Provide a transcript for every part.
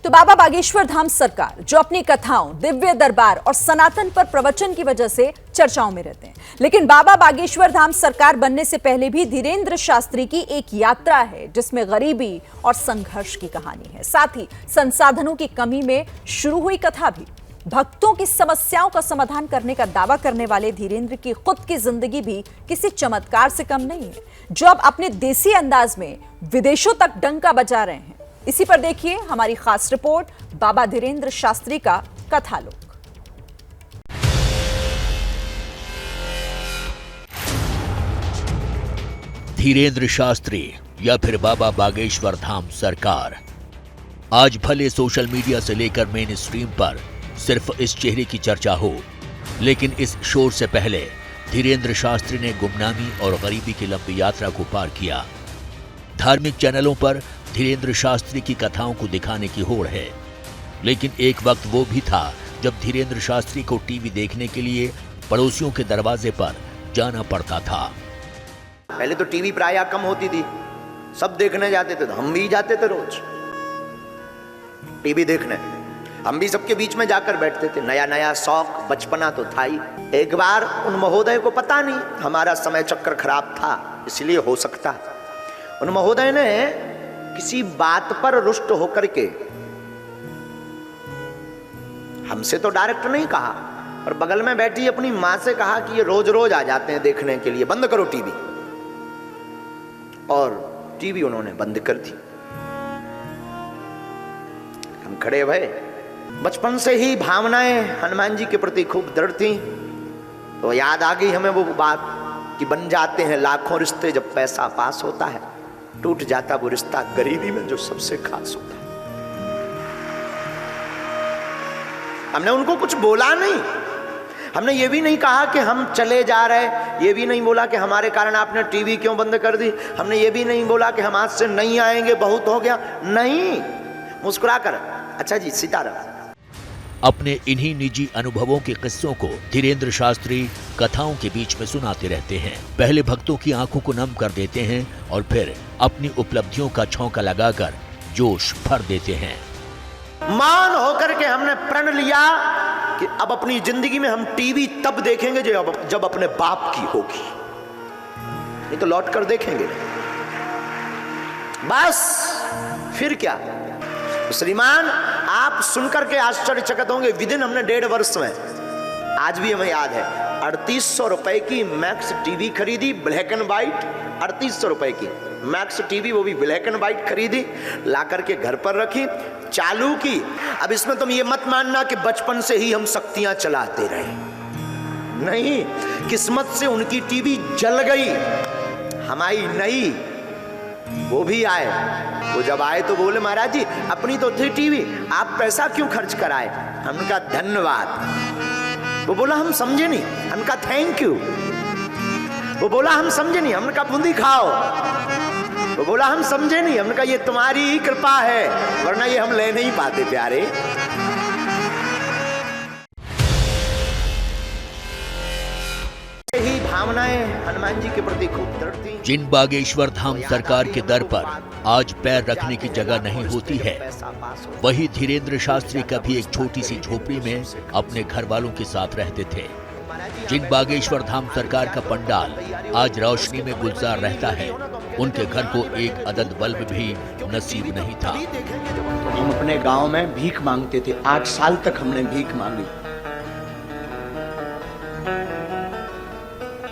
तो बाबा बागेश्वर धाम सरकार जो अपनी कथाओं, दिव्य दरबार और सनातन पर प्रवचन की वजह से चर्चाओं में रहते हैं, लेकिन बाबा बागेश्वर धाम सरकार बनने से पहले भी धीरेन्द्र शास्त्री की एक यात्रा है जिसमें गरीबी और संघर्ष की कहानी है। साथ ही संसाधनों की कमी में शुरू हुई कथा भी भक्तों की समस्याओं का समाधान करने का दावा करने वाले धीरेन्द्र की खुद की जिंदगी भी किसी चमत्कार से कम नहीं है, जो अब अपने देसी अंदाज में विदेशों तक डंका बजा रहे हैं। इसी पर देखिए हमारी खास रिपोर्ट, बाबा धीरेन्द्र शास्त्री का कथालोक। धीरेन्द्र शास्त्री या फिर बाबा बागेश्वर धाम सरकार। आज भले सोशल मीडिया से लेकर मेन स्ट्रीम पर सिर्फ इस चेहरे की चर्चा हो, लेकिन इस शोर से पहले धीरेन्द्र शास्त्री ने गुमनामी और गरीबी की लंबी यात्रा को पार किया। धार्मिक चैनलों पर धीरेन्द्र शास्त्री की कथाओं को दिखाने की होड़ है, लेकिन एक वक्त वो भी था जब धीरेन्द्र शास्त्री को टीवी देखने के लिए पड़ोसियों के दरवाजे पर जाना पड़ता था। पहले तो टीवी प्रायः कम होती थी, सब देखने जाते थे, तो हम भी जाते थे रोज टीवी देखने। हम भी सबके बीच में जाकर बैठते थे। नया नया शौक, बचपना तो था ही। एक बार उन महोदय को पता नहीं, हमारा समय चक्कर खराब था, इसलिए हो सकता है, उन महोदय ने किसी बात पर रुष्ट होकर के हमसे तो डायरेक्ट नहीं कहा, और बगल में बैठी अपनी मां से कहा कि ये रोज रोज आ जाते हैं देखने के लिए, बंद करो टीवी। और टीवी उन्होंने बंद कर दी। हम खड़े भये। बचपन से ही भावनाएं हनुमान जी के प्रति खूब दृढ़ थी, तो याद आ गई हमें वो बात कि बन जाते हैं लाखों रिश्ते जब पैसा पास होता है, टूट जाता वो रिश्ता गरीबी में जो सबसे खास होता है। हमने उनको कुछ बोला नहीं, हमने ये भी नहीं कहा कि हम चले जा रहे, ये भी नहीं बोला कि हमारे कारण आपने टीवी क्यों बंद कर दी, हमने ये भी नहीं बोला कि हम आज से नहीं आएंगे, बहुत हो गया, नहीं। मुस्कुरा कर अच्छा जी सीताराम। अपने इन्हीं निजी अनुभवों के किस्सों को धीरेन्द्र शास्त्री कथाओं के बीच में सुनाते रहते हैं। पहले भक्तों की आंखों को नम कर देते हैं और फिर अपनी उपलब्धियों का छौंका लगाकर जोश भर देते हैं। मान होकर के हमने प्रण लिया कि अब अपनी जिंदगी में हम टीवी तब देखेंगे जब अपने बाप की होगी, नहीं तो लौट कर देखेंगे बस। फिर क्या श्रीमान, आप सुनकर के आश्चर्यचकित होंगे, विदिन हमने 1.5 वर्ष में, आज भी हमें याद है, 3800 रुपए की मैक्स टीवी खरीदी, ब्लैक एंड व्हाइट। 3800 रुपए की मैक्स टीवी, वो भी ब्लैक एंड व्हाइट खरीदी, ला करके घर पर रखी, चालू की। अब इसमें तुम ये मत मानना कि बचपन से ही हम शक्तियां चलाते रहे, नहीं, किस्मत से उनकी टीवी जल गई, हमारी नहीं। वो भी आए, वो जब आए तो बोले महाराज जी अपनी तो थी टीवी, आप पैसा क्यों खर्च कराए? हमने कहा धन्यवाद। वो बोला हम समझे नहीं, हमने कहा थैंक यू। वो बोला हम समझे नहीं, हमने कहा बूंदी खाओ। वो बोला हम समझे नहीं, हमने कहा ये तुम्हारी ही कृपा है, वरना ये हम ले नहीं पाते प्यारे। ही भावनाएं हनुमान जी के प्रति खूब दृढ़ थी। जिन बागेश्वर धाम सरकार के दर पर आज पैर रखने की जगह नहीं होती है, वही धीरेन्द्र शास्त्री कभी एक छोटी सी झोपड़ी में अपने घर वालों के साथ रहते थे। जिन बागेश्वर धाम सरकार का पंडाल आज रोशनी में गुलजार रहता है, उनके घर को एक अदद बल्ब भी नसीब नहीं था। हम अपने गांव में भीख मांगते थे, 8 साल तक हमने भीख मांगी।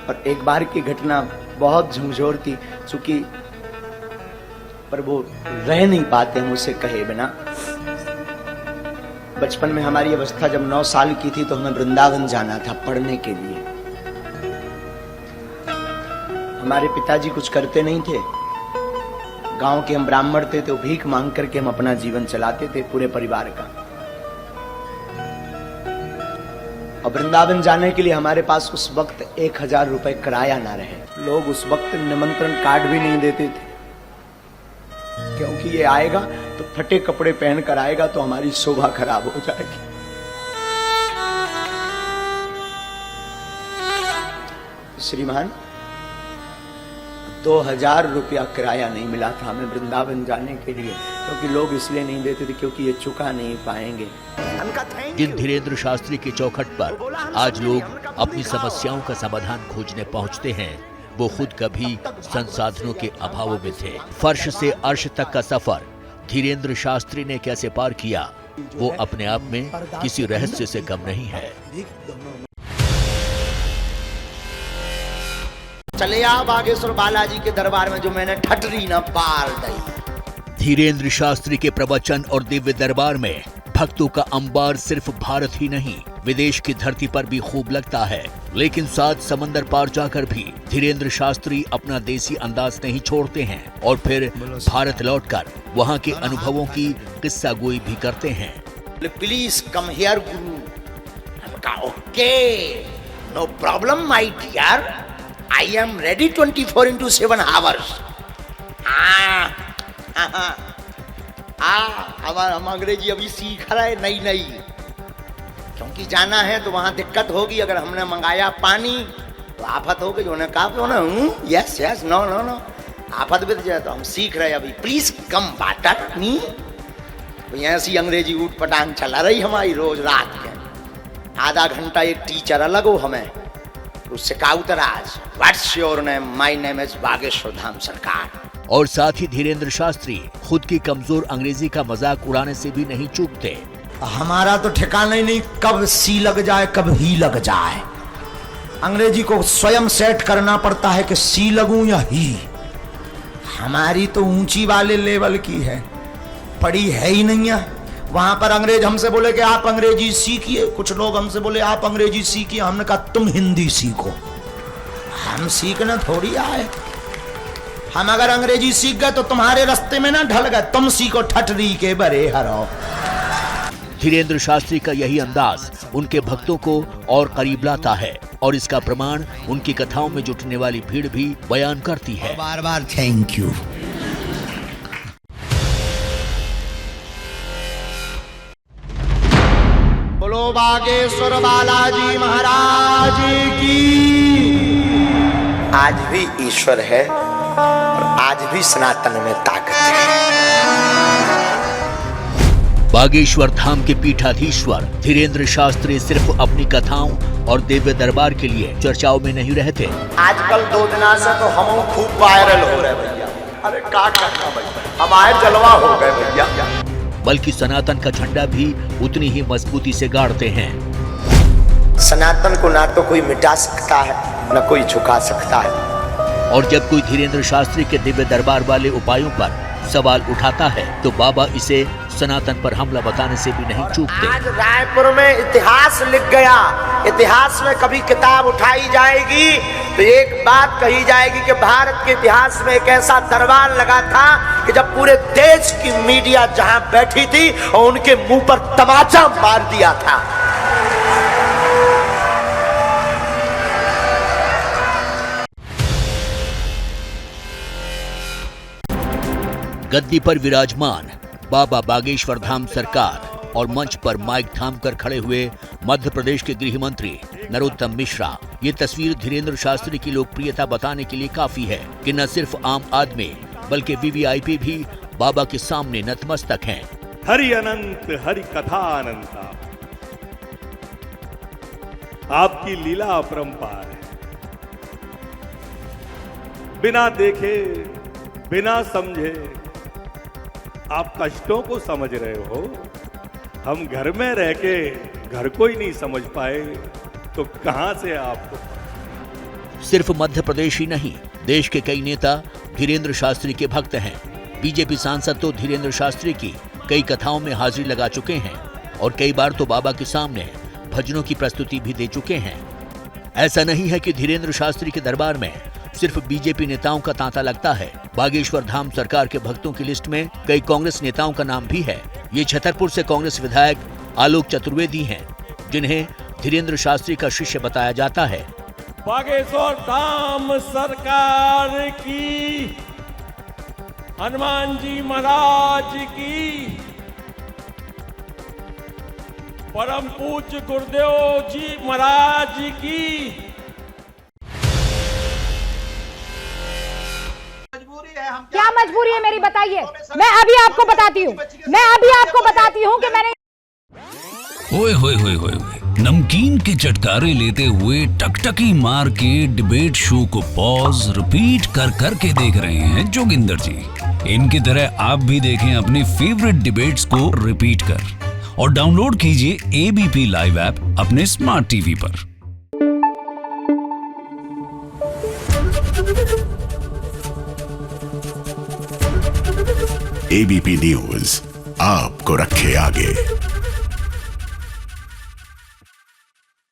और एक बार की घटना बहुत झंझोर थी, चूंकि पर वो रह नहीं पाते हम उसे कहे बिना। बचपन में हमारी अवस्था जब 9 साल की थी तो हमें वृंदावन जाना था पढ़ने के लिए। हमारे पिताजी कुछ करते नहीं थे, गांव के हम ब्राह्मण थे, तो भीख मांग करके हम अपना जीवन चलाते थे पूरे परिवार का। और वृंदावन जाने के लिए हमारे पास उस वक्त 1000 रुपए किराया ना रहे। लोग उस वक्त निमंत्रण कार्ड भी नहीं देते थे, क्योंकि ये आएगा तो फटे कपड़े पहनकर आएगा तो हमारी शोभा खराब हो जाएगी। श्रीमान 2000 रुपया किराया नहीं मिला था हमें वृंदावन जाने के लिए। क्योंकि लोग इसलिए नहीं देते थे क्योंकि ये चुका नहीं पाएंगे। जिन धीरेंद्र शास्त्री के चौखट पर आज लोग अपनी समस्याओं का समाधान खोजने पहुंचते हैं, वो खुद कभी संसाधनों के अभाव में थे। फर्श से अर्श तक का सफर धीरेंद्र शास्त्री ने कैसे पार किया, वो अपने आप में किसी रहस्य से कम नहीं है। चले आओ बागेश्वर बालाजी के दरबार में, जो मैंने ठटरी न पार दी। धीरेंद्र शास्त्री के प्रवचन और दिव्य दरबार में भक्तों का अंबार सिर्फ भारत ही नहीं, विदेश की धरती पर भी खूब लगता है। लेकिन 7 समंदर पार जाकर भी धीरेंद्र शास्त्री अपना देसी अंदाज नहीं छोड़ते हैं और फिर भारत लौटकर वहां के अनुभवों की किस्सा गोई भी करते हैं। Please come here guru. Okay, no problem my dear, I am ready 24/7 hours. हम अंग्रेजी अभी सीख रहे नई, क्योंकि जाना है तो वहां दिक्कत होगी। अगर हमने मंगाया पानी तो आफत हो गई, उन्होंने कहा yes yes no no no, आफत बीत जाए। तो हम सीख रहे अभी, प्लीज कम वाटर मी। तो ऐसी अंग्रेजी ऊट पटांग चला रही हमारी रोज रात के। आधा घंटा एक टीचर अलग हो हमें, उससे कहा उतराज, what's your name? My name is Bageshwar Dham Sarkar. और साथ ही धीरेंद्र शास्त्री खुद की कमजोर अंग्रेजी का मजाक उड़ाने से भी नहीं चूकते। हमारा तो ठिकाना ही नहीं कब सी लग जाए कब ही लग जाए। अंग्रेजी को स्वयं सेट करना पड़ता है कि सी लगूं या ही। हमारी तो ऊंची वाले लेवल की है, पड़ी है ही नहीं है। वहां पर अंग्रेज हमसे बोले कि आप अंग्रेजी सीखिए, कुछ लोग हमसे बोले आप अंग्रेजी सीखिए। हमने कहा तुम हिंदी सीखो, हम सीखना थोड़ी आए। हम अगर अंग्रेजी सीख गए तो तुम्हारे रास्ते में ना ढल गए, तुम सीखो ठटरी के बरे हरो। धीरेंद्र शास्त्री का यही अंदाज उनके भक्तों को और करीब लाता है और इसका प्रमाण उनकी कथाओं में जुटने वाली भीड़ भी बयान करती है। बार बार थैंक यू। बोलो बागेश्वर बालाजी महाराज की। आज भी ईश्वर है और आज भी सनातन में ताकत है। बागेश्वर धाम के पीठाधीश्वर धीरेंद्र शास्त्री सिर्फ अपनी कथाओं और दिव्य दरबार के लिए चर्चाओं में नहीं रहते। आजकल 2 दिना से तो हम खूब वायरल हो रहे भैया। अरे का करना भैया, हमारे जलवा हो गए भैया। बल्कि सनातन का झंडा भी उतनी ही मजबूती से गाड़ते हैं। सनातन को ना तो कोई मिटा सकता है न कोई झुका सकता है। और जब कोई धीरेंद्र शास्त्री के दिव्य दरबार वाले उपायों पर सवाल उठाता है तो बाबा इसे सनातन पर हमला बताने से भी नहीं चूकते। आज रायपुर में इतिहास लिख गया। इतिहास में कभी किताब उठाई जाएगी तो एक बात कही जाएगी कि भारत के इतिहास में एक ऐसा दरबार लगा था कि जब पूरे देश की मीडिया जहां बैठी थी और उनके मुंह पर तमाचा मार दिया था। गद्दी पर विराजमान बाबा बागेश्वर धाम सरकार और मंच पर माइक थाम कर खड़े हुए मध्य प्रदेश के गृह मंत्री नरोत्तम मिश्रा, ये तस्वीर धीरेंद्र शास्त्री की लोकप्रियता बताने के लिए काफी है कि न सिर्फ आम आदमी बल्कि वीवीआईपी भी बाबा के सामने नतमस्तक हैं। हरि अनंत हरि कथा अनंता, आपकी लीला अपरंपार है। बिना देखे बिना समझे आप कष्टों को समझ रहे हो। हम घर में रह के घर को ही नहीं समझ पाए तो कहां से आपको। सिर्फ मध्य प्रदेश ही नहीं, देश के कई नेता धीरेंद्र शास्त्री के भक्त हैं। बीजेपी सांसद तो धीरेंद्र शास्त्री की कई कथाओं में हाजिरी लगा चुके हैं और कई बार तो बाबा के सामने भजनों की प्रस्तुति भी दे चुके हैं। ऐसा नहीं है कि धीरेंद्र शास्त्री के दरबार में सिर्फ बीजेपी नेताओं का तांता लगता है। बागेश्वर धाम सरकार के भक्तों की लिस्ट में कई कांग्रेस नेताओं का नाम भी है। ये छतरपुर से कांग्रेस विधायक आलोक चतुर्वेदी हैं, जिन्हें धीरेंद्र शास्त्री का शिष्य बताया जाता है। बागेश्वर धाम सरकार की, हनुमान जी महाराज की, परम पूज्य गुरुदेव जी महाराज की। क्या मजबूरी मजबूरी है मेरी, बताइए। मैं अभी आपको बताती हूँ कि मैंने ओए होए होए होए होए। नमकीन के चटकारे लेते हुए टकटकी मार के डिबेट शो को पॉज रिपीट कर करके देख रहे हैं जोगिंदर जी। इनकी तरह आप भी देखें अपनी फेवरेट डिबेट्स को रिपीट कर और डाउनलोड कीजिए एबीपी लाइव ऐप अपने स्मार्ट टीवी पर। एबीपी न्यूज आपको रखे आगे।